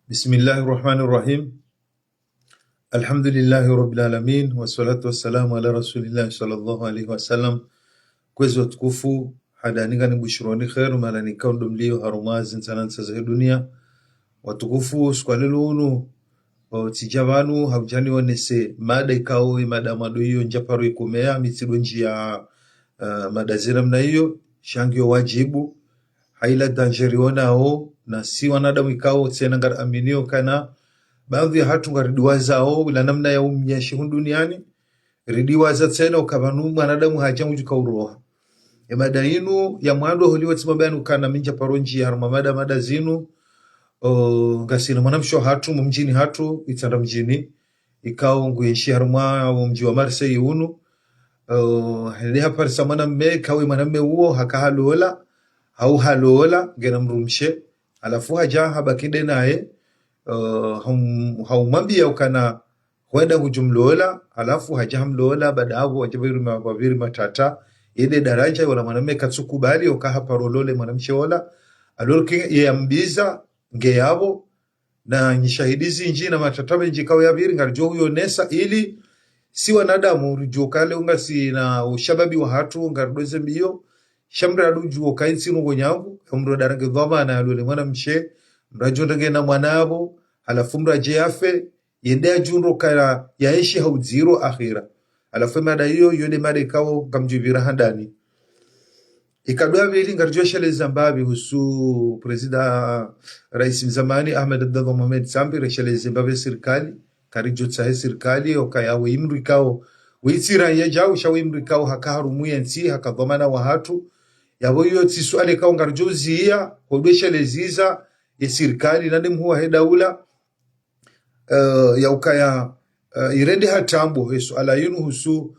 Bismillahirrahmanirrahim. Alhamdulillahi rabbil alamin wassalatu wassalamu ala rasulillahi sallallahu alaihi wasallam. Kwezi watukufu hadanika ni bushironi khairu malani kaundo mlio harumazi nsanansa za dunia. Watukufu skwalelu unu tijabanu haujani wanese mada ikao mada mado hiyo njaparo ikumea mitido njia mada zira mna hiyo shangio wajibu haila danjeriona ao na si wanadamu ikao tena ngar aminio kana baadhi ya hatu ngaridiwaza ao la namna ya umnyeshi duniani ridiwaza tena ukabanu wanadamu hajamu jukauroha mada inu ya mwando holiwa timabanu kana minja paronji ya harumamada mada zinu ngasina mwanamsho hatu mumjini hatu itanda mjini ikao nguyeshi haruma mji wa Marseille unu hende hapa samana mme kawe mwanamme uo hakahalola au halola gena mrumshe alafu haja habakinde naye haumambia ukana huenda hujumlola alafu haja hamlola badavo wajabiri matata yede daraja wala mwanamme katsukubali ukaha parolole mwanamshe wala alorki yambiza ngeyabo na nishahidizi njina matatabe njikawe yabiri ngarjo huyo nesa ili si wanadamu rujokale ungasi na ushababi wa hatu ngardoze mbiyo shamra ruju kainsi nungo nyangu umro darange dhama na alole mwanamshe mrajondange na mwanabo alafu mraje yafe yende junro kala yaishi hauziro akhira alafu mada hiyo yode mada ikao ngamjubira handani ikadwa vile ngarjo shale Zimbabwe husu presida rais mzamani Ahmed Abdallah Mohamed Sambi reshale Zimbabwe serikali karijo tsahe serikali okaya wimru ikao witsira yajao shawimru ikao hakaharumu yansi hakadhamana wa hatu yabo hiyo tiswale kao ngarjo zia hodesha leziza ya serikali nande mhuwa hedaula ya ukaya irende hatambo hesu ala yunu husu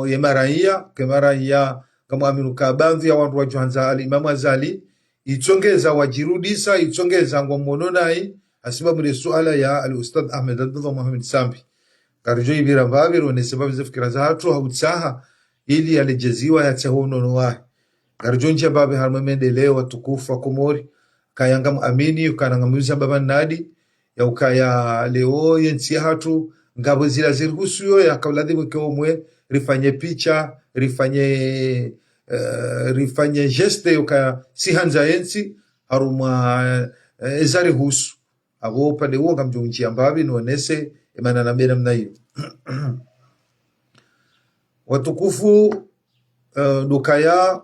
ya maraia kemaraia kama aminu kabandhi ya wandu wa Johanza Al-Imam Azali itongeza wajirudisa itongeza ngwamononai asiba mwile suala ya al-Ustadh Ahmed Abdallah Mohamed Sambi karijo ibira mbaviro wane sababu za fikira za hatu hautsaha ili alijeziwa ya tehono wahi karijo nje babi harmamende leo watukufu wa Komori kayanga muamini ukanangamuza baba nadi ya ukaya leo yensi hatu ngabo zila zirhusu yo ya kawladhi mwe rifanye picha rifanye geste ukaya sihanza yensi haruma ezari husu abo pande uo ngamjunji ambabi nuonese emana na mena mna hiyo watukufu dukaya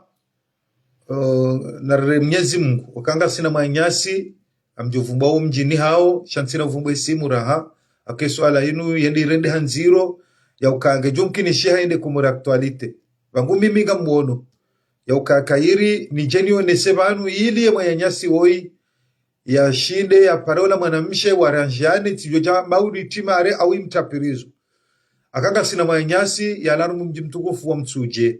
na Mwenyezi Mungu wakanga sina manyasi amjuvumba mjini hao shansina vumba isimu raha akeso ala inu yendi rende hanziro ya ukange jumkini shiha ende kumura aktualite wangu mimi ngamuono ya ukakairi ni jeni onesebanu ili ya manyasi woi ya shinde ya parola mwanamshe waranjani tijoja maudi timare au imtapirizo akanga sina manyasi ya larumu mjimtukufu wa mtsuje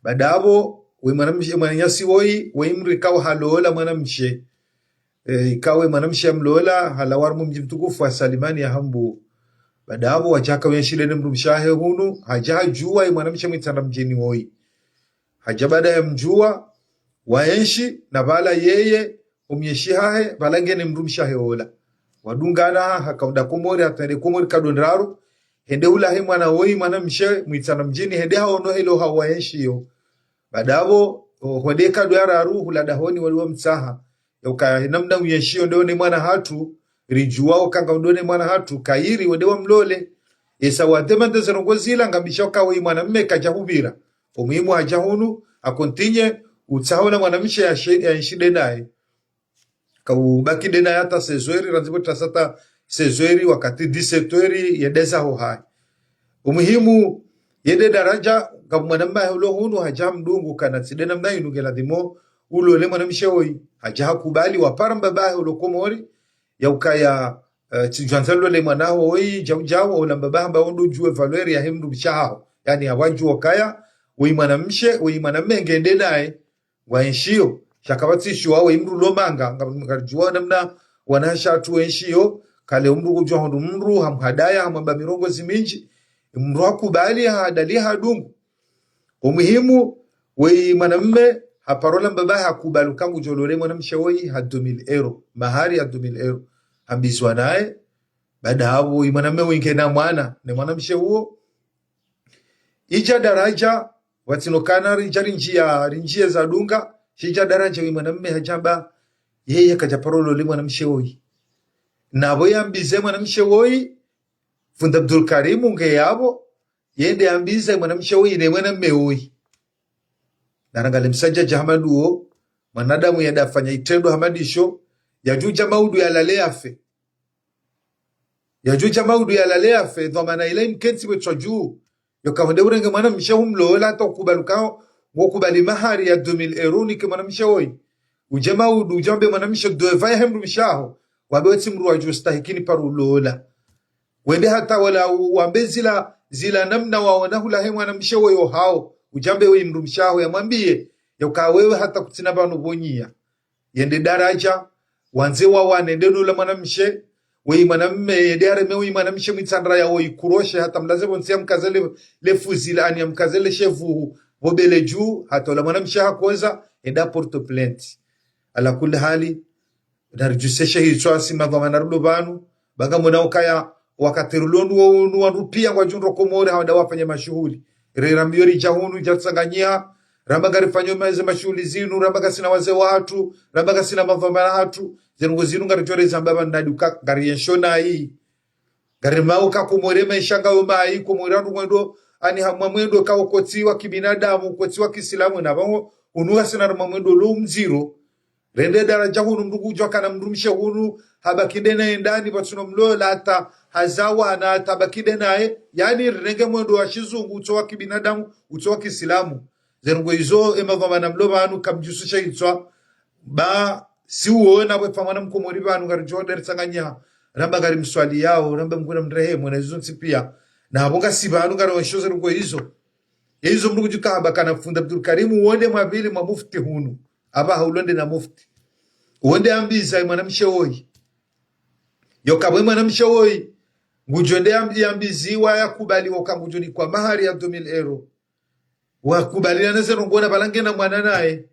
badabo we mwanamshe manyasi woi we imri kao halola mwanamshe ikawe mwanamshe mlola halawarumu mjimtukufu wa salimani ya hambu badabo wajaka wenshile mrumshahe hunu haja jua mwanamshe mwitanda mjini woi haja baada ya mjua waenshi na bala yeye umyeshihahe balangene mrumshahe ola wadungana hakaunda Komori atende Komori kadondraru hende ulahe mwana woi mwanamshe mwitanda mjini hende haono helo hawaenshi yo badabo hodeka dwararu huladahoni waliwa mtsaha yoka namna uyeshio ndone mwana hatu rijuwao kanga ndone mwana hatu kairi wedewa mlole esa wadema ndezerongozila ngambishoka wei mwana mme kajahubira umuhimu hajahunu akontinye utsaona mwana mshe ya nshide nae kaubaki dena yata sezweri ranzibo tasata sezweri wakati disetweri yedeza hohai umuhimu yede daraja kama mwanamma hulo hunu haja mdungu kana sidena mna inugela dimo ulo le mwanamshe hoi haja kubali waparamba bae ulo Komori ya ukaya tijanzalo le mwanaho hoi jaujawo ola mbaba ondo juwe valeri ya hemdu bichaho yani hawanju wakaya ui mwanamshe ui mwanamme ngende nae waenshio shakabati shuwa we imru lomanga ngarjuwa namna wanasha tu enshio kale umru kujwa hondu mru hamhadaya hamamba mirongo ziminji mru hakubali hadali hadungu umuhimu we mwanamme haparola mbaba hakubali kangu jolole mwanamshe woi €2,000 mahari €2,000 ambizwa naye. Baada hapo mwanamme winge na mwana ne mwanamshe huo ija daraja watinokana rinjia za dunga shija daraja mwanamme hajamba yeye kajaparolo le mwanamshe hoi nabo yambize mwanamshe hoi Funda Abdul Karim unge yabo yende ambize mwanamshe hoi ne mwanamme hoi narangale msanja jahamaduo mwanadamu yadafanya itendo hamadisho yajuja maudu yalale afe yajuja maudu yalale afe dhamana ile mkensi wetwa juu yokaonde urenge mwanamshe humlola hata ukubalukao ngokubali mahari ya 2000 euro ni ke mwanamshe hoi uje maudu ujambe mwanamshe doeva hemru mishaho wabeweti mru wajustahikini parulola wende hata wala wambe zila namna waona hula he mwanamshe hoi hao ujambe we mru mishaho yamwambie yoka wewe hata kutina banu bonyia yende daraja wanze wanende nula mwanamshe we mwanamme yedare mewe mwanamshe mitsandra ya we kuroshe hata mlaze bonsia mkazele lefuzila ani mkazele shevu bobele juu hata la mwanamshe hakoza enda porte plainte ala kulli hali darjusesha hitwasi madhamana rulo banu banga mona ukaya wakatirulonu nu rupia kwa junro komore hawada wafanya mashuhuli rambiyori jahunu jatsanganyia rambaga rifanyo meze mashuhuli zinu rambaga sina waze watu rambaga sina madhamana hatu zengo zinu ngaritore zambaba ndaduka gariyenshona hii garimau kakumore maishanga umai kumuranu mwendo ani hamwendo kaokotiwa kibinadamu kotiwa kisilamu na bango unuwa sina mwendo lo mziro rende daraja hunu mndugu joka na mrumshe hunu habakide na endani batuno mlola hata hazawa na tabakide nae yani renge mwendo wa shizungu utowa kibinadamu utowa kisilamu zengo izo emavama na mloba hanu kamjususha itwa ba si uona we pamwana mkomori banu ngari joder tsanganya ramba gari mswali yao ramba mkuna mrehemu na izo pia na abonga sibanu ngari washoze ruko izo mndugu juka habakana Funda Abdul Karim uonde mwabili mwa mufti hunu aba haulonde na mufti uonde ambiza mwanamshe hoi yokabwe mwanamshe hoi ngujonde ambiziwa yakubali wakangujoni kwa mahari ya 2000 euro wakubali na zero ngona balange na mwana naye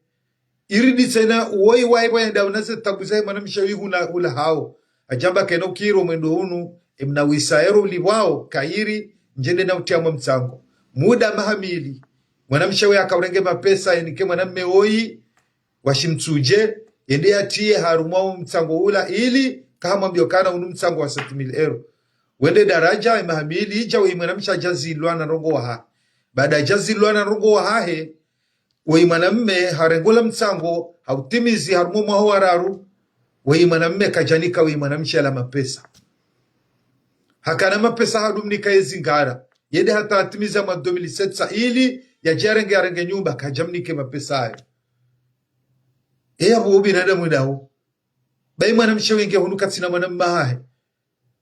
iridi tena woi wenda unase tabuza mwanamshe hoi hula hao ajamba keno kiro mwendo hunu emna wisaero liwao kairi njende na utiamwa mtsango muda mahamili mwanamshe hoi akaurenge mapesa enike mwanamme hoi washimtsuje yende atie harumwa mtsango ula ili kama mbiokana unu mtsango wa 7000 euro wende daraja mahamili ija we mwanamsha jazilwa na rongo waha baada jazilwa na rongo waha we mwanamme harengola mtsango hautimizi harumwa mwaho wararu we mwanamme kajanika we mwanamsha la mapesa hakana mapesa hadumnika yezingara yende hata atimiza mwa 2007 ili ya jarenge nyumba kajamnike mapesa hayo abo binadamu dawo bai mwanamshe wenge hunu katina mwanamma hahe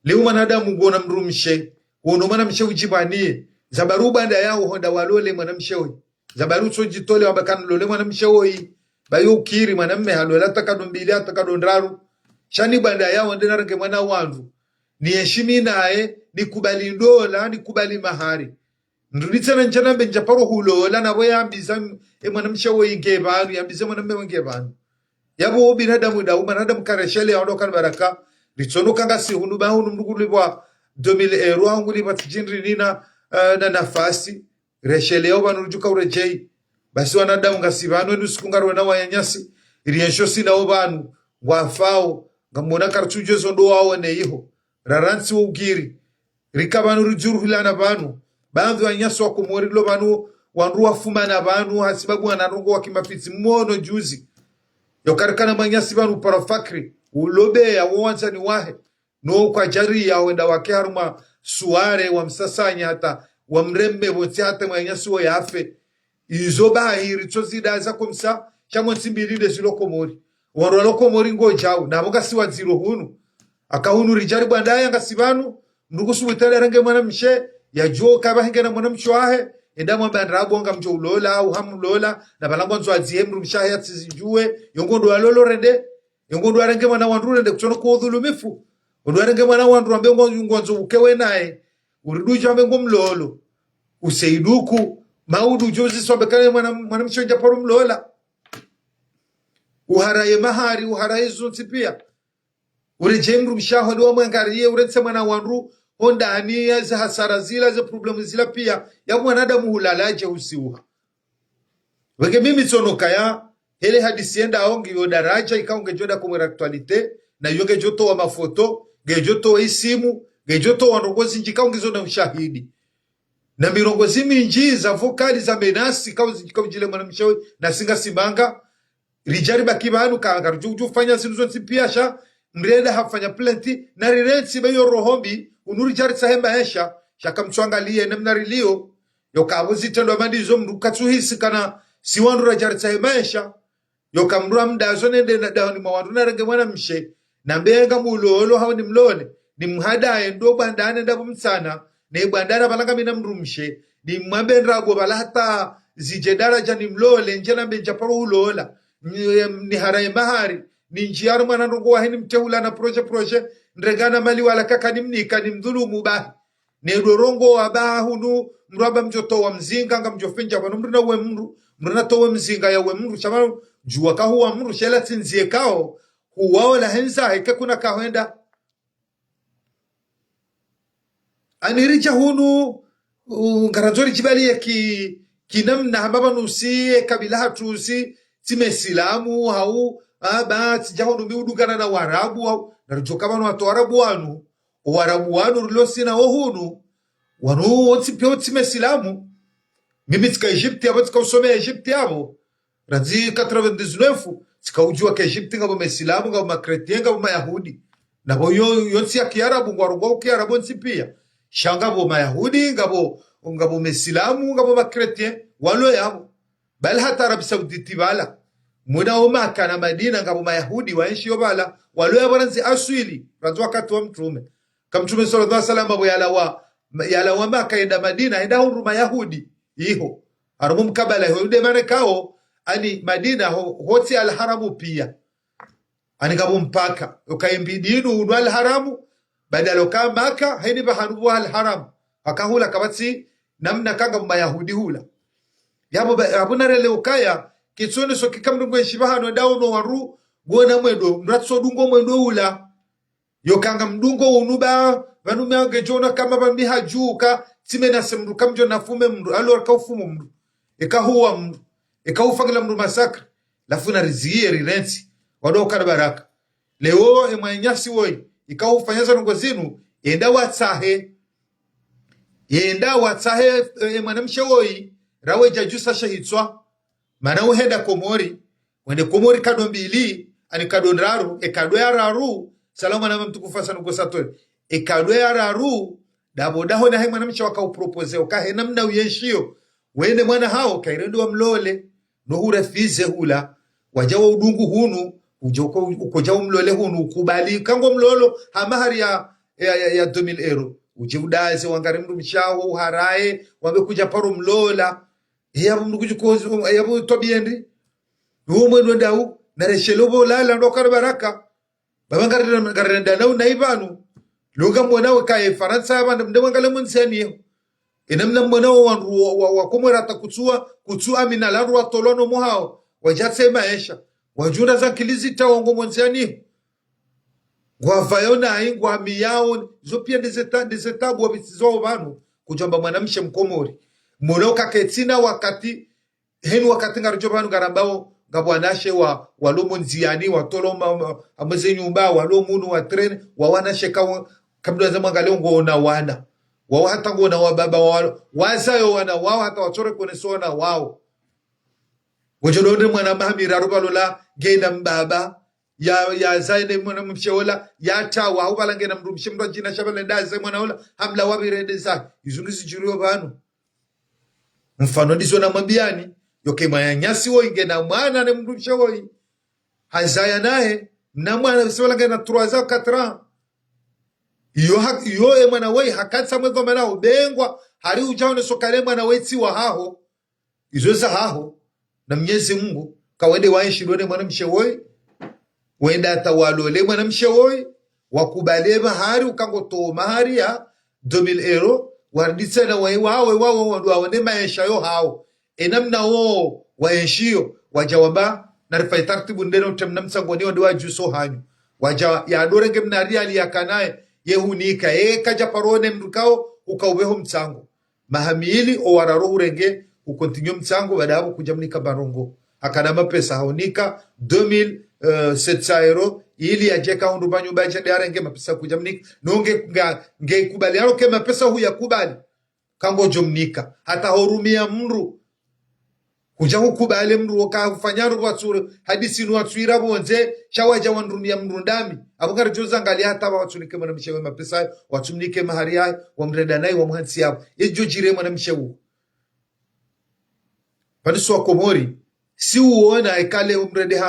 leo mwanadamu ngona mrumshe wono mwanamshe ujibanie zabaru banda yao honda walole mwanamshe hoyi zabaru so jitole wabakana lole mwanamshe hoyi bayo ukiri mwanamme halola takadombili atakadondraru shani banda yao ndena range mwana wandu ni heshimi nae ni kubali ndola ni kubali mahari ndulitsana njana benja paro hulola na boya ambiza mwanamshe hoyi ngebanu yambiza mwanamme wengebanu yabo binadamu da umanadamu kareshele yaondo kan baraka litsono kanga si hunu ba hunu mdugulibwa 2000 euro anguli batjinri nina na nafasi reshele yao banujuka urejei basi wanadamu ngasibano nusikungarwe na wanyanyasi iriensho sina obanu wafao ngamona kartujo zondo wao ne iho raransi ugiri rikabanu rujuru hilana banu bandu wanyaso wakumori lo banu wanruwa fuma na banu hasibabu anarungo wakimafitsi mono juzi yokarikana manyasi banu parafakri ulobe ya wanza ni wahe no kwa jari ya wenda wake haruma suare wa msasanya hata wa mrembe wote hata manyasi wa yafe izoba hiri chozida za kumsa chamo nsimbiride zilokomori waro lokomori ngojao na boga si waziro hunu akahunu rijari bandaya ngasibanu ndugusu witale range mwanamshe ya jo kaba hengena mwanamshe wahe enda mwamba ndragonga mjo ulola au hamulola na balango nzo azihemru mshaya tsijue yongondo alolo rende yongondo arenge mwana wandu rende kutono ko dhulumifu ndo arenge mwana wandu ambe ngonzo ukewe naye uriduja ambe ngomlolo useiduku maudu jozi sobekane mwana mshonja paru mlola uharaye mahari uharaye zonti pia jemru mshaho ndo mwangarie urense mwana wanru honda ani za hasara zila za problemu zila pia ya mwanadamu hulalaje usiuha weke mimi tsonoka ya hele hadisi enda aongi yo daraja ikaunge joda kumwera aktualite na yoge joto wa mafoto gejoto wa isimu gejoto wa rongozi njika ungizo na ushahidi na mirongozi minji za vokali za menasi kaujile mwana mshawi na singa simanga rijari bakibanu karujuju fanya sinuzo nsipiasha mreda hafanya plenti na rirensi bayo rohombi unuri jari sahemba hesha shaka mchuangalie namna rilio yokabuzi tendo amandizo mrukatsuhisi kana siwandu rajari sahemba hesha yokamrua mdazo nende na daoni mawandu na renge mwana mshe na mbenga mulolo hawa ni mlole ni mhadaye ndo bandane ndabu msana ne bandana balanga mina mrumshe ni mwambenra go balata zije daraja ni mlole njena mbenja paro ulola ni haraye mahari ni njiaru mwana ndongo wahini mteula na proje ndregana mali wala kaka ni mnika ni mdhulumu bahi ne dorongo abahunu mraba mjoto wa mzinga nga mjofenja wano mruna uwe mruna towe mzinga ya uwe shamano juwa kahuwa shela tinzie kao huwao la henza heke kuna kahuenda anirija hunu ngarazori jibali ya kinamna hambaba nusi kabila hatusi time silamu hau tijahunu miudugana na warabu hau narijoka wanu watu warabu wanu rilosina ohunu wanu otipio time silamu mimi tika Egypti yabo tika usome Egypti yabo razi 99 tika ujua ka Egypti ngabo mesilamu ngabo makretien ngabo mayahudi na bo yonsi ya kiarabu ngwarugo kiarabu nsipia shanga bo mayahudi ngabo mesilamu ngabo makretien walo yabo bal hata Arab Sauditi bala muna Maka na Madina ngabo mayahudi waishi yobala walo yabo ranzi aswili razi wakati wa mtume kamtume sallallahu alaihi wasallam abo yala wa Maka enda Madina enda huru mayahudi iho harumu mkabala yude marekao ani Madina hoti alharamu pia ani kabu mpaka ukaimbidinu unu alharamu badalo ka Maka haini bahanubu alharamu akahula kabati namna kanga mayahudi hula yabo abunare leukaya kitsone so kikamdungu eshibahano dauno waru gona mwendo mratso dungo mwendo hula yokanga mdungo unuba vanume angejona kama bambi hajuka time na semru kamjo na fume mru alo akaufumu mru ekahuwa mru ekahufagila mru masakra lafuna riziye rirensi wadoka baraka leo emwanyasi woi ikahufanyaza nongozinu yenda watsahe mwanamshe woi rawe jajusa shahitswa mana uhenda komori wende komori kadombili ani kadonraru ekadweraru salamu na mtukufasa nugosatori ekadweraru daho na mwana mcha wakaupropoze okahe namna uyeshio wende mwana hao kairendo wa mlole no hurafize hula wajawa udungu hunu ukojawa mlole hunu ukubali kango mlolo hamahari ya 2000 euro uje udaze wangari mndu mchao uharae wamekuja paro mlola yabo mndu kujikozo yabo tobiendi umwe ndau na reshelobo lala ndokar baraka babangari garenda nau naibanu luga mwanao kae Faransa abanda mdemangale monseni inamna mwanao wa komora kutsua mina laru watolono mohao wajatse maisha wajuna za kilizita wango monseni gwavayona ingwa miyao zopia dezetabu wabitizo banu kujomba mwanamshe mkomori mwanao kaketina wakati ngarujobanu garambao ngabwanashe walomo nziani watoloma ameze nyumba walomunu wa tren wawanashe kabla za mwangaleo ngona wana wao hata ngona wa baba wao wazayo wana wao hata wachore kunesona wao wajodonde mwana mahamira rubalola genda mbaba ya zaine mwana msheola ya tawa au balangena mrumshe mndo jina shabale ndaze mwana ola hamla wabirende zake izungizi jurio banu mfano ndizo na mwambiani yoke mayanyasi wo ingena mwana ne mrumshe woi hazaya naye na mwana bisolangena 3 ans 4 ans iyo mwana wei hakatsa mwezo mwana ubengwa hari ujaone sokale mwana wetsi wa haho izoza haho na Mwenyezi Mungu kawende waishirone mwana mshewoi wenda tawalole mwana mshewoi wakubale mahari ukangoto mahari ya 2000 euro warditse na wawe wande maisha yo hao enamna wo waishio wajawaba na rifai tartibu ndeno temna msangoni wande wajuso hanyu waja ya dorenge mnari ali yakanaye yehunika kaja parone mrukao ukaubeho mtsango mahamili o wararo urenge ukontinyo mtsango badabo kujamnika barongo akanama pesa haonika 2700 euro ili ajeka hundu banyu baje darenge mapesa kujamnika nonge nge kubali yaro ke mapesa hu yakubali kango jomnika hata horumia mru kuja hukubali mru wakafanyaro watsuru hadisi nu watsira bonze shawaja wanrumia mru ndami abukari joza ngali hata watsunike mwana mshewe mapesa watsumnike mahari ya wamreda nai wa mhansi yao ejo jire mwana mshewu paniswa komori si uona ekale umrede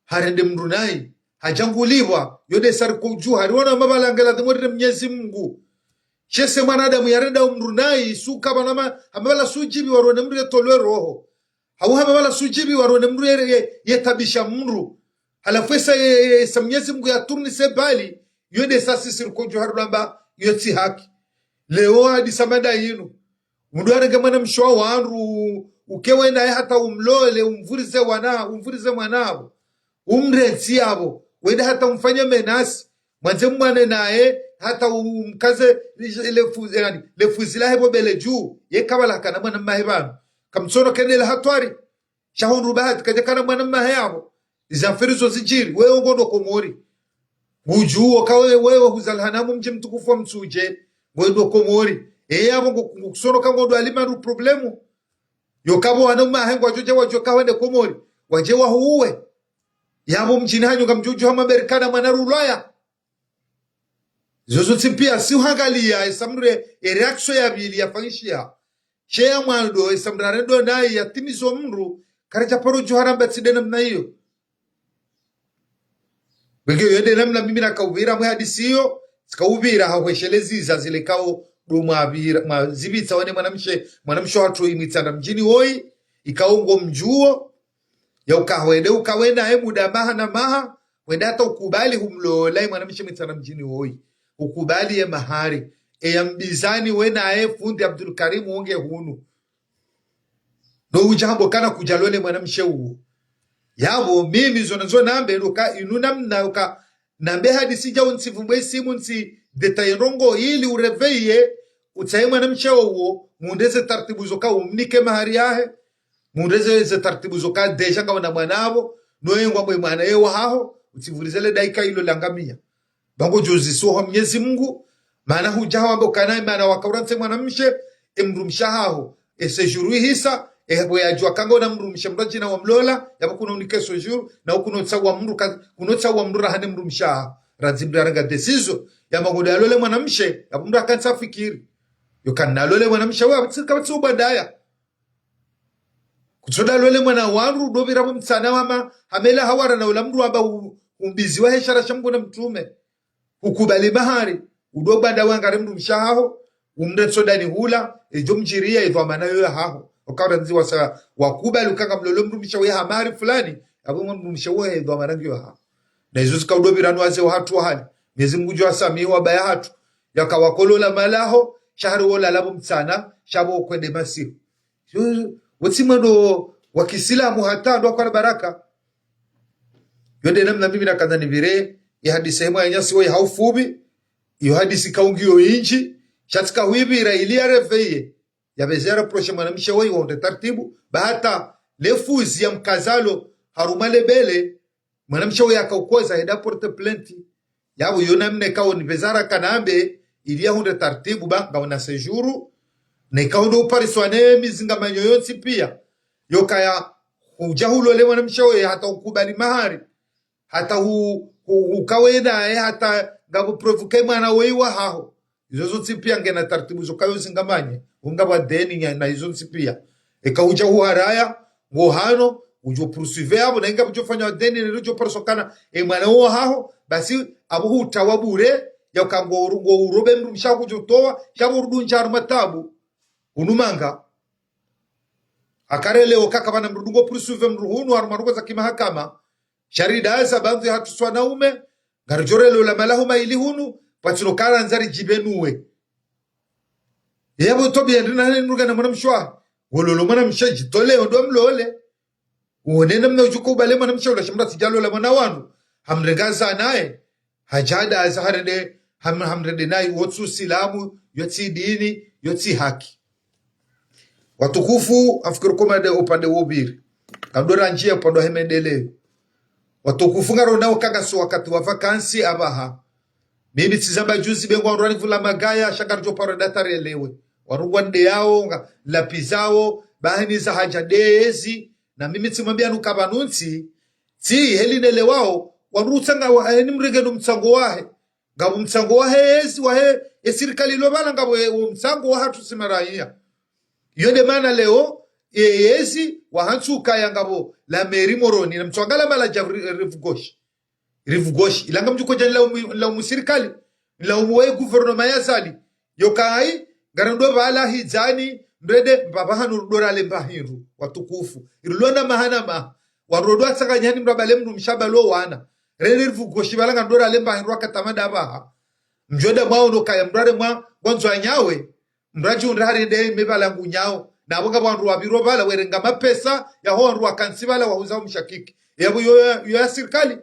harende mru nai hajanguliwa yode sar kuju hariona mabalangala demore Mwenyezi Mungu chese mwanadamu yarenda umrunai suka banama amabala sujibi warone mru yetolwe roho hawa amabala sujibi warone mru yetabisha mru halafesa sa Mwenyezi Mungu yaturni sebali yode sasi sir kuju haramba yoti haki leo hadi samada yinu mdu arenge mwana mshwa wanru ukewe naye hata umlole umvurize mwanabo umrensi yabo wende hata umfanye menasi mwanze mwane naye hata umkaze lefuzila hebo bele juu ye kabala kana mwana mahebano kamsono kenele hatwari shahonru bahati kaje kana mwana maheyabo izafirizo zijiri wewe ngondo komori bujuo kawe wewe huzalhanamu mje mtukufu wa msuje ngondo komori yabo ngusono kangondo alimaru problemu yokabo wana mahengo ajoje wajoka wende komori waje wahuwe yabo mjini hanyo kamjuju hama Amerikana mwanaru ulaya zozo tipia si uhangalia esamre reaction ya bili ya fangishia chea mwaldo esamra rendo nai ya timizo mru karaja paro juharamba tsidena mna hiyo bege yende namna mimi nakauvira mwe hadisiyo sikauvira haweshelezi zile kao rumabira mazibitsa wane mwanamshe watu imitsanda mjini hoi ikaongo mjuo ya ukawenda muda maha na maha wenda hata ukubali humlolai mwanamshe mitsanda mjini hoi ukubali ye mahari ya mbizani wena fundi Abdul Karim unge hunu no ujambo kana kujalole mwanamshe huo yabo mimi zonazo nambe luka inunamna uka nambe hadisi ja unsivumwe simu nsi detairongo ili ureveye utaye mwanamshe huo mundeze taratibu zoka umnike mahari yahe mundeze taratibu zoka deja nga mwanabo noyengwa mwe mwana yewa haho utivulizele daika ilo langamia bango jozi soho Mwenyezi Mungu maana hujaha wambo kanai maana wakauranse mwanamshe emrumshahaho esejuru hisa ehebo yajua kango na mrumshe mrajina wa mlola yabo kuna unike sojuru na kunotsawa mru rahane mrumshaha razimri aranga desizo ya magoda alole mwanamshe yabo mru akansa fikiri yokana alole mwanamshe wa kabatsu badaya kutsoda alole mwana wanru dobira mtsana wama hamela hawara na ulamru aba umbizi wa heshara shambo na mtume ukubali bahari udobanda wangare mru mshahaho umre sodani hula ejo mjiria ezo amanayo haho okawra nzi wasa wakubali ukanga mlolo mru mshawe hamari fulani abo mru mshawe ezo amanangyo haho na izo zikaudobira nwaze watu hali Mwenyezi Mungu jwa sami wa baya hatu yakawakolola malaho shahru wala labo mtsana shabo kwende masihu wotsimano wa Kiislamu hata ndo kwa baraka yonde namna mimi nakadhani vire ya hadisi hema nyasi woi haufubi yo hadisi kaungio inchi chatka huibira ilia reveye ya bezera proche mwanamshe woi wa taratibu bahata lefuzi ya mkazalo harumale bele mwanamshe woi akaukoza heda porte plenty yabo yona mne kao ni bezara kanambe ilia hunde taratibu banga wana sejuru na ikaundo upariswane mizinga manyoyonsi pia yokaya hujahulo le mwanamshe woi hata ukubali mahari hata ukawena hata ngabo provoke mwana weiwa haho izo zote pia ngena taratibu zokayo zingamanye ungaba deni na izo zote pia ekauja huharaya ngohano ujo poursuivre abo na ngabo jofanya deni nilo persokana mwana wo haho basi abo hutawabure yakango urobe mrumshaku jotoa shabo rudunja matabu unumanga akarele okaka bana mrudungo poursuivre mruhunu armaruko za kimahakama sharida sababu hatu swanaume garjorelo la malahuma ilihunu patino kala nzari jibenuwe yabo tobi ndina nuga na mwanamshwa wololo mwanamsha jitole ndo mlole uonene mna ujuko bale mwanamsha ula shamra tijalo la mwana wangu hamregaza naye hajada azaharede hamrede nai wotsu silamu yotsi dini yotsi haki watukufu afikiri komade upande wobiri kadora njia upande hemendele watukufu ngaro nao kagaso wakati wa vakansi abaha mimi tizamba juzi bengo ndwani vula magaya shagarjo paro datare lewe warungwa nde yao lapizao bahini za hajadezi na mimi timwambia nukabanunsi ti helinele wao warutanga wa ni mregeno mtsango wahe ngabo mtsango wahe ezi wahe esirikali lobala ngabo mtsango wa hatu simaraia yonde mana leo ezi wahantu kaya ngabo la meri moroni na mtwangala mala rivugoshi ilanga mjuko jani la umusirikali la umuwe guvernoma ya zali yokai garando bala hijani mrede mbabahanu dora lembahiru watukufu irulona mahana warodo atsaka nyani mrabale mndu mshaba lo wana rere rivugoshi balanga dora lembahiru akatamada baha mjoda mwao ndo kaya mrade mwa gwanzo anyawe mraji unrare de mebala ngunyao na aboga bandu wabiro bala werenga mapesa ya ho andu akansi bala wahuza mshakiki yabo yo ya serikali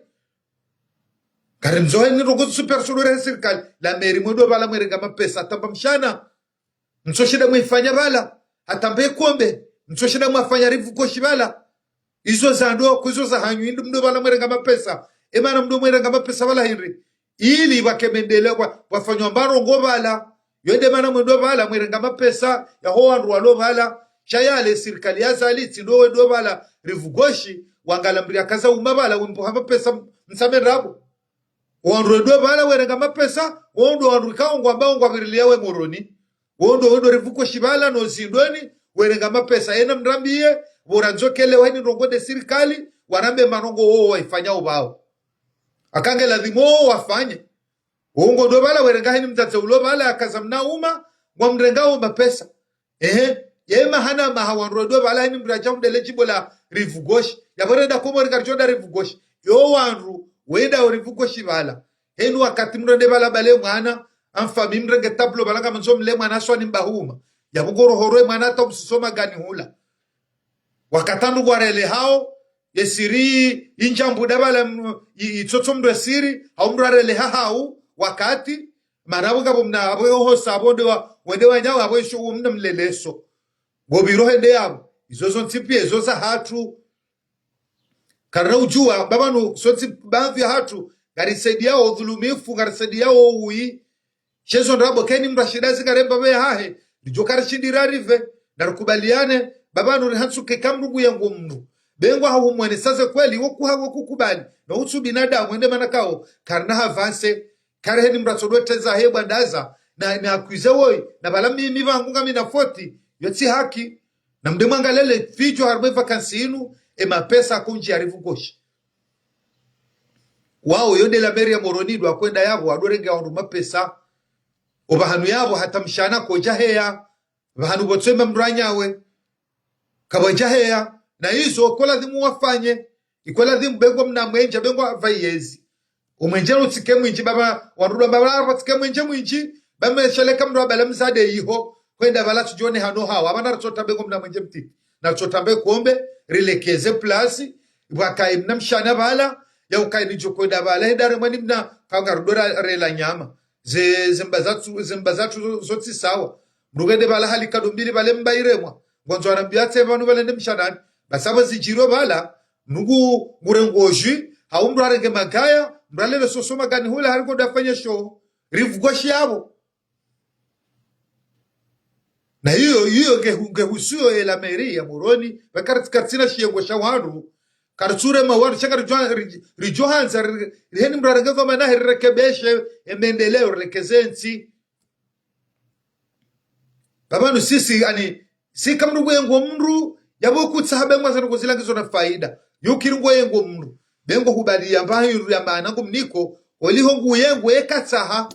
karimzoe ni rogo super sudore serikali la meri mwedo bala mwerenga mapesa tamba mshana msoshida mwifanya bala atambe kombe msoshida mwafanya rivugoshi bala izo zando kuzo za hanyu indu mdo bala mwerenga mapesa emana mdo mwerenga mapesa bala hinri ili wakemendele wafanywa mbaro ngobala yode mana mwedo bala mwerenga mapesa ya ho andu walo bala shayale serikali ya zali tindo wedo bala rivugoshi wangalambria kaza umabala wimbo hamba pesa msame rabo wandu bala werenga mapesa wondo wandu kaongwa mbao birilia we moroni wondo rivugoshi bala no zindoni werenga mapesa ena mrambie boranzokele wani rongo serikali warambe manongo wo waifanya ubao akange lazimo wafanye wongo ndo bala werenga hini mtatse ulo bala akazamna uma ngwa mrengao mapesa yema hana mahawanrodo bala hini mraja mdele chibola rivugoshi yaboreda komo rikarjoda rivugoshi yo wanru weda rivugoshi bala henu wakati mrende bala bale mwana amfami mrenge tablo bala kama nzo mle mwana swani mbahuma yabugoro horoe mwana ta msisoma gani hula wakatanu gwarele hao yesiri injambu dabala itsotso mdo siri au mrarele hao wakati marabu gabo mna abo ho sabode wa wende wanyawa abo sho mna mleleso gobiro hende yabo izozo ntipie zoza hatu karna ujua babanu soti baadhi ya hatu garisaidia o dhulumifu garisaidia o ui chezo ndabo keni mrashida zikaremba be hahe dijokara shindira rive narukubaliane babanu hansu ke kamrugu yangu mnu bengwa hau mwene sasa kweli wakukubali na utu binadamu ende manakao karna havanse kareheni mrasodote za hebwa ndaza na akuize woi na bala mimi vangunga mina 40 yotsi haki na mdemwanga lele fijo harbe vakansi inu mapesa kunji ya rivugoshi wao yonde la meri ya moronidu akwenda yabo adorenge wandu mapesa obahanu yabo hata mshana koja heya bahanu botsema mranyawe kabanja heya na hizo kola dhimu wafanye ikola dhimu bengo mna mwenja bengo vayezi umwenjero tike mwinji baba waruda baba tike mwinji bame shaleka mro bala mzade yiho kwenda bala tujone hano hawa abana rachota bengo mna mwenje mti na chotambe kuombe rilekeze plasi wakai mnamshana bala ya ukai nijokwenda bala hedare mwani mna kangarudora rela nyama zembazatu zoti sawa mrugede bala halikado mbili bale mbairemwa ngwanzo arambiate banu bale ndemshanani basaba zijiro bala nugu ngurengoji haumru arenge magaya mralele sosoma gani hula hariko dafanya show rivugoshi yabo na hiyo ngehusio ela meri ya moroni katina shiyengo shawaru kartsure mawaru chakar rijohanza riheni mrarenge kama na rekebeshe emendeleo rekezensi babanu sisi ani si kamrugo yengo mru yabo kutsahabe mwaza ngozilangizo na faida yukiringo yengo mru bengo hubali yambayo ya maana kumniko waliho nguyengo ekatsaha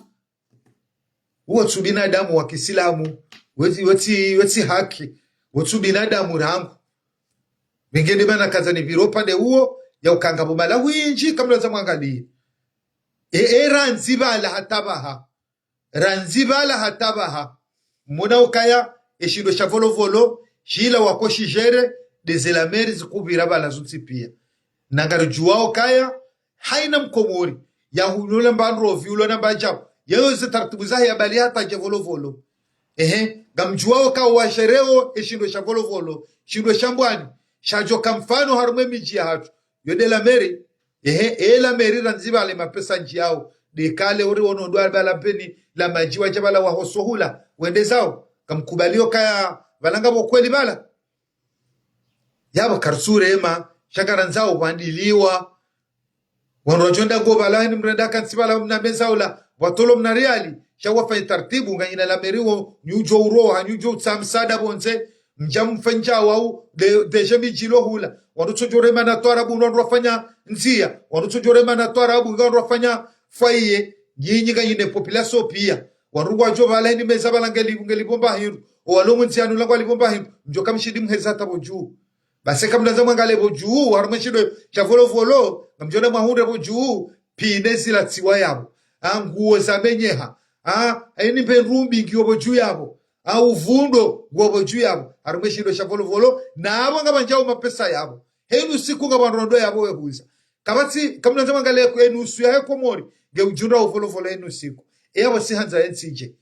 uwo binadamu wa Kiislamu weti haki wotu binadamu rangu mingine bana kaza ni viropa de huo ya ukanga bumala winji kamla za mwangalie ranzibala hatabaha muna ukaya eshindo shavolo shila wakoshi jere dezelameri zikubira bala zuti pia nangarujuwao kaya haina mkomori ya hulule mbandro viulo na mbajao yeo ze taratibu za ya bali hata je volo gamjuao ka wa shereo eshindo sha volo shindo shambwani shajo kamfano harume miji ya hatu yode la meri la meri ranziba le mapesa njiao de kale uri wono ndo bala peni la majiwa jabala wa hosohula wende zao kamkubalio kaya valanga bokweli bala yaba karsure ema shakaranzao wandiliwa wanrojonda go bala ni mrenda kansibala mnabeza ula watolo mnariali shawafa taratibu nganyina la meriwo nyujo uroha nyujo tsamsada bonze mjamu fanja wau de jemi jilo hula wanutujore mana twarabu nrofanya nzia wanutujore mana twarabu nrofanya faiye nyinyi nganyine population pia warugwa jo bala ni meza bala ngeli bomba hiru walongo ntianu langwa libomba hiru njoka mshidi mheza tabo juu base kamla zamwe ngale bo juu harumeshido cha volo ngamjona mahunde bo juu pinesi la tsiwa yabo nguo za menyeha aini penrumbi ngiobo juu yabo uvundo ngobo juu yabo harumeshido cha volo na abo ngabanjao mapesa yabo henu siku ngabanrondo yabo webuza kabati kamla zamwe ngale ko enusu ya komori ngeujunda volo henu siku yabo sihanza ensije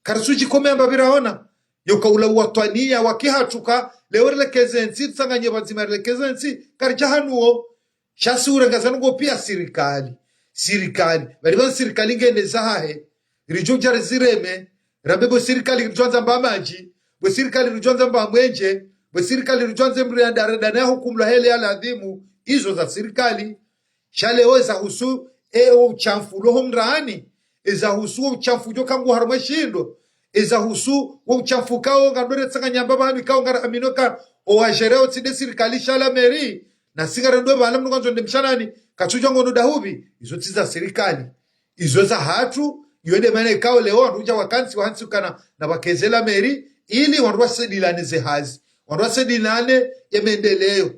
karsuji komemba biraona yokaula watwania wakihatuka lewerelekeze nsi tsanganye bazimarelekeze nsi karijahanuo shasura ngazango pia serikali bali serikali ngende zahe rijoja rezireme rabebo serikali rijonza mbamaji bo serikali rijonza mbamwenje bo serikali rijonza mrianda dana hukumla hele ala adhimu hizo za serikali shaleweza husu uchamfu loho mraani eza husu uchamfu joka ngu harumeshindo eza husu wa uchafu kao ngandore tsanga nyamba banu kao ngara aminoka o ajereo tside serikali shala meri na sigara ndo bana mngonzo ndimshanani kachuja ngono dahubi izo tsiza serikali izo za hatu yode mane kao leo nduja wakansi wahansi kana na bakezela meri ili wanrwase dilane zehazi wanrwase dilane ya maendeleo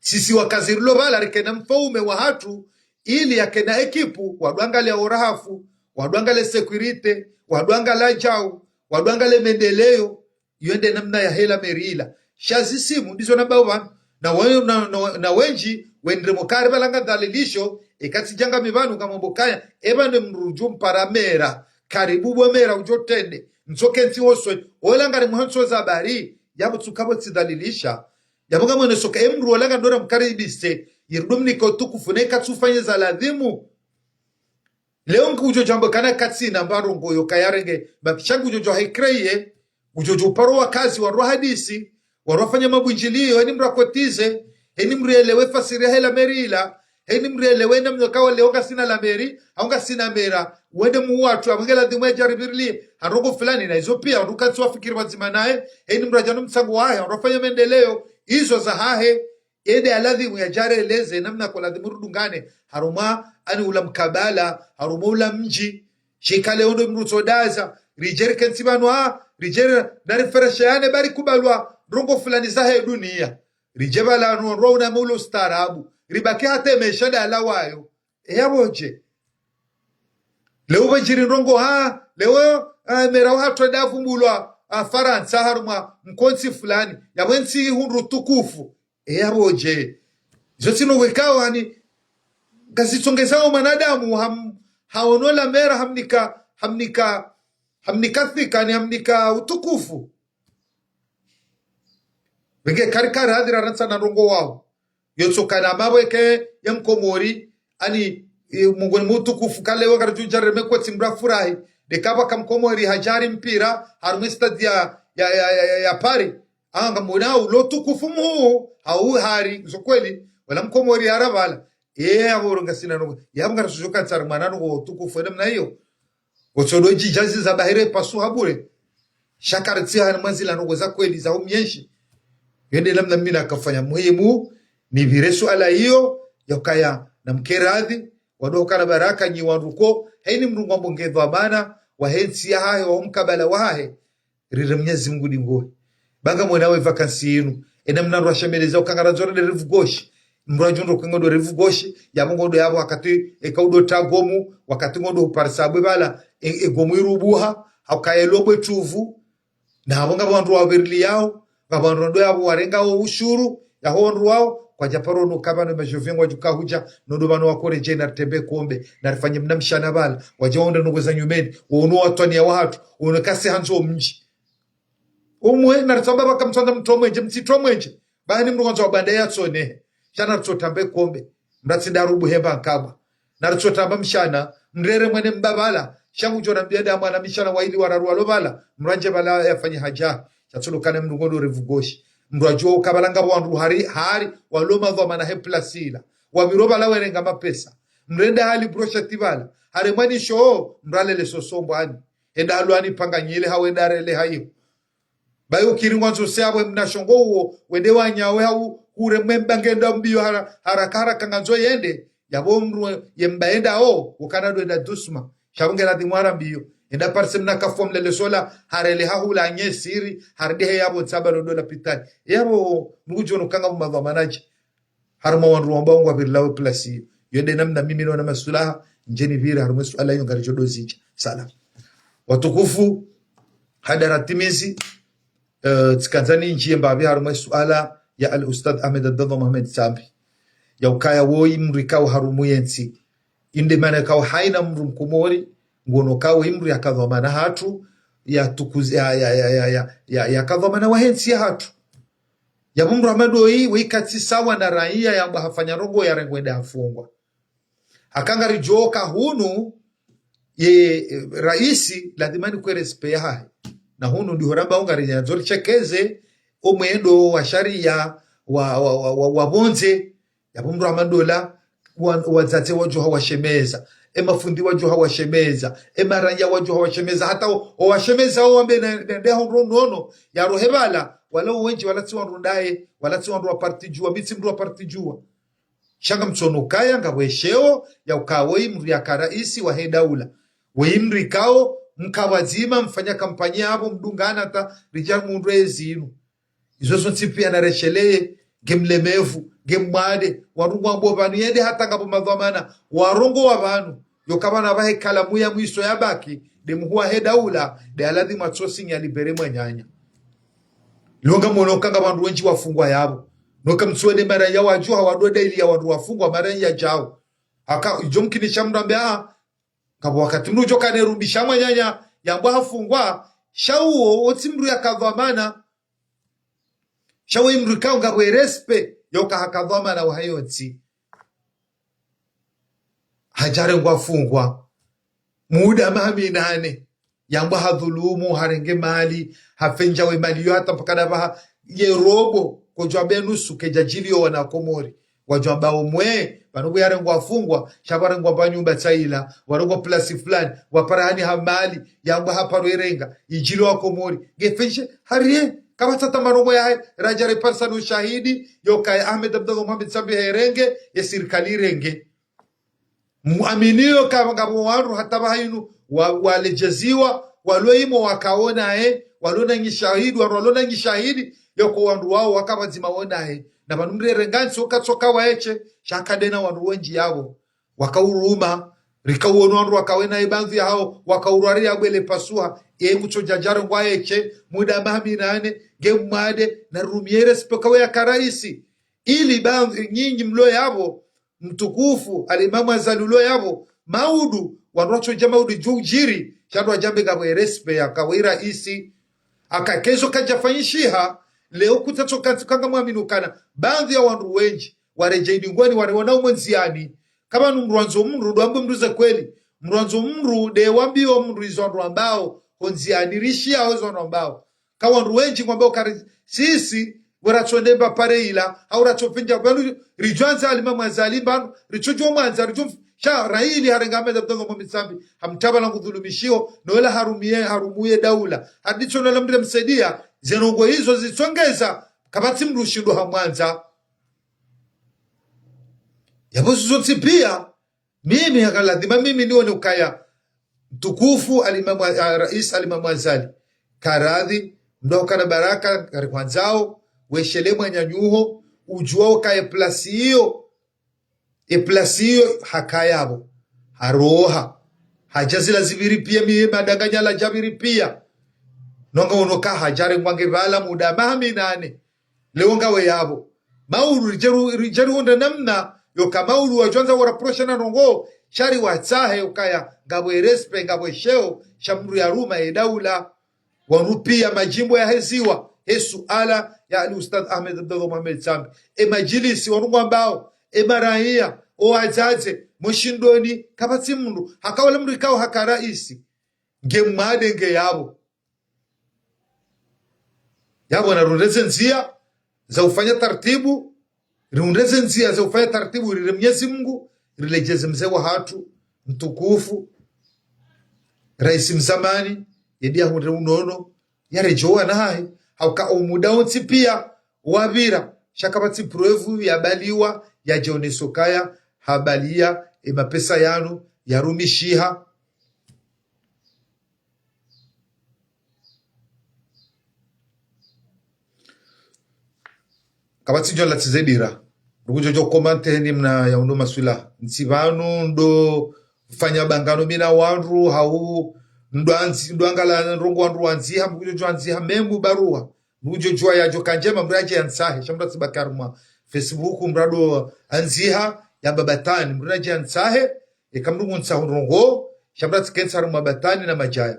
sisi wakazirulo bala rikena mfaume wa hatu ili yakena ekipu wadwangale orahafu wadwangale security wadwangala jao wadwangale mendeleo yende namna ya hela merila shazisimu ndizo nabao na wenji wendre mokare balanga dalilisho ekati janga mibanu kama mbokaya ebane mruju mparamera karibu bomera ujotende nsoke nti oswe olanga muhanso za bari yabo tsukabo tsidalilisha yabo kama nesoka emru olanga ndora mkaribise yirudumni ko tukufuneka tsufanye za ladhimu leo ngujo jambo kana katsina mbarongo yo kayarenge bakishangu jojo haikreye ujojo paro wakazi wa hadisi warofanya mabunjilio eni mrakotize eni mrielewe fasiri hela merila eni mrielewe na mnyokawa leo sina la meri aunga sina mera wende muwatu amangela dimwe jaribirli harogo fulani na hizo pia rukatsi wafikiri wazima naye eni mrajano msango haya warofanya mendeleo hizo za hahe ede aladhi muyajareleze namna kwa ladhi murudungane haruma ani ula mkabala haruma ula mji shikale ondo mrutodaza rijeri kensibanu rijeri narifereshayane bari kubalwa rongo fulani zahe dunia rijebala nurona mulo ustarabu ribaki hate meshada alawayo yaboje leo bajiri rongo leo mera hatu dafu mulwa Faransa haruma mkonsi fulani yabwensi hunru tukufu yaboje zotino wekao hani gazitongezao manadamu haonola mera hamnika thika ni hamnika utukufu wenge karikari hadira ransa na rongo wao yotsokana mabweke yamkomori ani mungoni mutukufu kale wakarujujare mekwe timbra furahi dekaba kamkomori hajari mpira harumesta ya pari anga mona ulo tukufu mu au hari zokweli wala mkomori harabala aboronga sina no yabanga sujuka tsarmana no tukufu namna hiyo otsodo jijazi za bahire pasu habure shakartsi han manzila no za kweli za umyeshi yende namna mimi akafanya muhimu ni viresu ala hiyo yakaya na mkeradhi wadoka na baraka nyi wanduko haini mrungu mbongedho amana wa hensi ya hahe wa mkabala wa hahe rire Mwenyezi Mungu dingoe banga mwenawe vakansi yinu ena mnandu washemeleza ukangara zore de rivugoshi mrajundo kwengodo rivugoshi ya mungodo yabo wakati ekaudo tagomu wakati ngodo uparisabwe bala egomu irubuha haukaelobwe tuvu na abonga bandu waberili yao ngabandu yabo warenga wo ushuru ya honru wao kwa japaro no kabano majovengwa juka huja nondo bano wakore je na tembe kombe na rifanye mnamshana bala wajaonda nugweza nyumeni uno watani ya watu uno kasi hanzo mji umwe na tsamba bakamtsanda mtomwenje mtsitomwenje bani mndu wa banda yatsone chana tsotambe kombe mratsinda rubu hemba nkabwa na tsotamba mshana mrere mwene mbabala shangu jona mbiada mwana mishana waili wararwa lobala mranje bala yafanye haja chatsulukane mndu ngondo revugoshi mndu ajo kabalanga wandu hari waloma dho mana heplasila wabiroba la werenga mapesa mrenda hali brosha tibala hare mwani sho mralele sosombo ani enda alwani panganyile hawendarele hayo bayo kiringwanzo seabwe mnashongo uo wende wanyawe hau ure mwembangenda mbio harakara kanganzo yende yabo mru yembaenda ukanado enda dusma shabungela dimwara mbio enda parse mna kafom lele sola harele hahula nyesiri hardehe yabo tsabalo dola pitani yabo nugujono kanga mmadhamanaji harma wanru wambangwa birlawe plasi yende namna mimi na masulaha njeni vira harma suala hiyo ngarijodo zija sala watukufu hadaratimizi tsikazani njie mbabi harma suala ya al-Ustadh Ahmed Abdallah Mohamed Sambi ya ukaya woi mrikao harumu yensi inde mana kao haina mrumkumori ngono kao imri akadhamana hatu ya tukuzi ya kadhamana wahensi hatu ya mumru amado hii wikati sawa na raia ya hafanya rogo ya rengwende hafungwa hakangari joka hunu ye raisi lazima ni kwerespe hai na hunu ndi horamba ungari ya zori chekeze omwendo wa sharia wa bonze ya mumru amadola wazate waju hawashemeza mafundi waju hawashemeza maranja waju hawashemeza hata hawashemeza wambe na honrono ya rohebala wala wenji wala tsiwandaye wala tsiwandu partijua mitsimdu partijua shanga mtsono kaya ngabwesheo ya ukawoi mri ya karaisi wa hedaula weimri kao mkawazima mfanya kampanya hapo mdungana ta rijal mundrezi inu izo ntipia na resheleye gemlemevu gemwade warungu ambo banu yende hata ngabo madhamana warongo wa banu yokabana bahe kalamu ya mwiso ya baki de muhua hedaula de aladhi matsosi ya libere mwanyanya longa mono kanga bandu wenji wafungwa yabo noka mtswede mara ya wajua wadode ili ya wadu wafungwa mara ya jao aka jomkini shamrambe ngabo wakati mrujo kane rudisha mwanyanya yambo hafungwa shauo otsimru ya kadhamana shawe imrikao ngabo erespe yoka hakadhamana wa hayoti hajare ngwafungwa muda mahami nane yamba hadhulumu harenge mali hafenja we mali yo hata pakada baha ye robo kujwambe nusu kejajilio wana komori wajwamba omwe banugo yare ngwafungwa shabare ngwamba nyumba tsaila warongo plasi fulani waparani hamali yamba haparo erenga ijilo wa komori gefenje harie kama tata marongo ya rajare parsa no shahidi yoka Ahmed Abdallah Mohamed Sambi herenge ya serikali renge muaminio kama ngabo waru hata bahinu walejeziwa waloimo wakaona walona ngishahidi walona ngishahidi yoko wandu wao wakabazima ona na banumre rengansi ukatsoka waeche shakadena wandu wenji yabo wakauruma rikauono wandu wakawena ibadhi hao wakauraria gwele pasua mucho jajaro ngwaeche muda mahami nane gemade na rumiere spokawe ya karaisi ili bandhi nyinyi mlo yabo mtukufu alimamu azalulo yabo maudu wanrocho jamaudu jujiri chadwa jambe gabwe respe ya kawira isi akakezo kajafanyishiha leo kutatoka kanga mwaminukana bandhi ya wandu wenji warejeidi ngwani warewana umwenziani kama mruanzo mru duambu mruza kweli mruanzo mru de wambio mru izo ambao konziani rishia hozo ambao kawa wandu wenji ngwambao kari sisi waratsondemba pareila au ratsofinja banu rijwanza alimamu azalimba richojo manza richof sha raili harengame da Abdallah Mohamed Sambi hamtaba na kudhulumishio na wala harumuye daula hadicho na lamre msaidia zenongo hizo zitsongeza kabati mrushindo hamwanza yabo zote pia mimi lazima mimi nione ukaya mtukufu alimamu rais alimamu azali karadhi ndo kana baraka karikwanzao weshele mwanyanyuho ujuao ka eplasio hakayabo haroha hajazila zibiri pia miye madanganya la jabiri pia nonga unoka hajare mwange vala muda mahami nane leo ngawe yabo maulu rijeru onda namna yoka maulu wajonza waraprosha na rongo shari watahe ukaya ngabo erespe ngabo sheo shamru ya ruma edaula wanupia majimbo ya heziwa suala ya al-Ustadh Ahmed Abdallah Mohamed Sambi majilisi wanungu ambao maraia wazaze mushindoni kabati mndu hakawala mndu ikao haka raisi nge mwade nge yabo wanarundeze nzia za ufanya taratibu rundeze nzia za ufanya taratibu rile Mwenyezi Mungu rilejeze mzee wa hatu mtukufu raisi mzamani yedia hunde unono yarejoa naye hauka umuda onti pia wabira shakabati proevu yabaliwa ya Jone Sokaya habalia mapesa yanu yarumishiha kabati jola tizedira rukujojo komante ni mna ya undo maswila nsivanu ndo fanya bangano mina wanru hau ndo angala rongo wanru wanziha mkujojo wanziha membu barua mkujojo ya joka njema mraje yansahe shamra tibakaruma Facebook mrado anziha ya babatani mraje yansahe ikamrungu nsahu rongo shamra tikensa ruma batani na majaya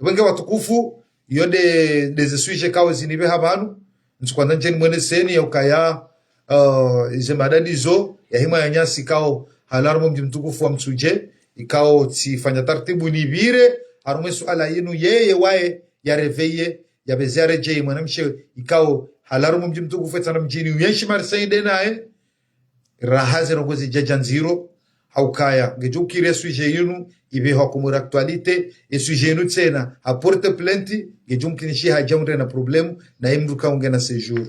wenge watukufu yode dezeswije kawo zinibe habanu nsukwanda njeni mwene seni ya ukaya ize madadizo ya hima ya nyasi kao halarumu mji mtukufu wa msuje ikao tifanya tartibu ni vire harume suala yinu yeye wae ya reveye ya beziare jei mwanamshe ikao halarumu mji mtukufu etana mjini uyenshi marisaide nae rahaze rongozi jajanziro haukaya ngejukire suje yinu ibe hakumura aktualite suje yinu tena aporte plenti ngejumkinishi hajamre na problemu na imduka unge na sejuru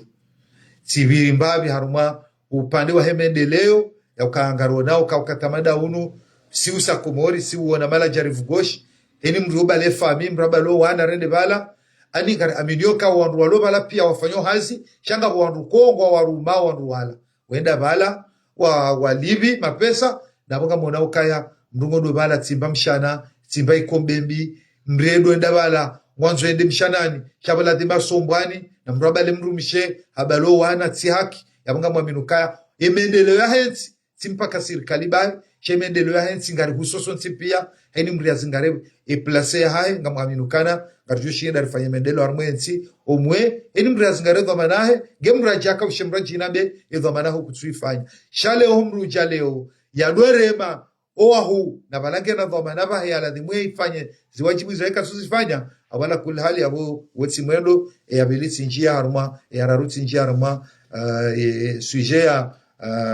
tibiri mbabi haruma upande wa hemendeleo ya ukaangaro nao kaukatamada unu si usakumori si uona mala jarifu goshi eni mruba le fami mraba lo wana rende bala ani kar aminyoka wandu walo bala pia wafanyo hazi shanga wandu kongo waruma wandu wala wenda bala walibi mapesa na bonga mona ukaya mrungo do bala timba mshana timba ikombembi mredo enda bala mwanzo ende mshanani shabala dimba sombwani na mraba le mrumishe habalo wana tihaki yabanga mwaminukaya emendeleo ya hensi timpaka serikali bai shemendeleo ya hensi ngari husoso ntipia heni mria zingare place hai ngamwaminukana ngarjo shinda rifanye mendeleo armwensi omwe heni mria zingare dhamanahe gemra jaka ushemra jinabe edhamanaho kutuifanya shale omru jaleo yadwerema oahu na balange na dhamana ba ya ladhimwe ifanye ziwajibu zaweka susifanya awala kul hali abo wetsi mwendo abilisi njia haruma raruti njia haruma suje ya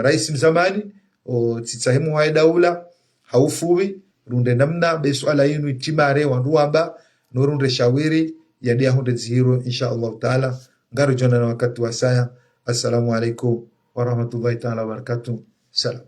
rais mzamani o titsahimu wa daula haufuwi runde namna besu ala yinu itimare wanduamba norunde shawiri ya dia hunde zihiro insha Allah taala ngaro jona na wakati wa saya. Assalamu alaikum wa rahmatullahi taala wa barakatuh. Salam.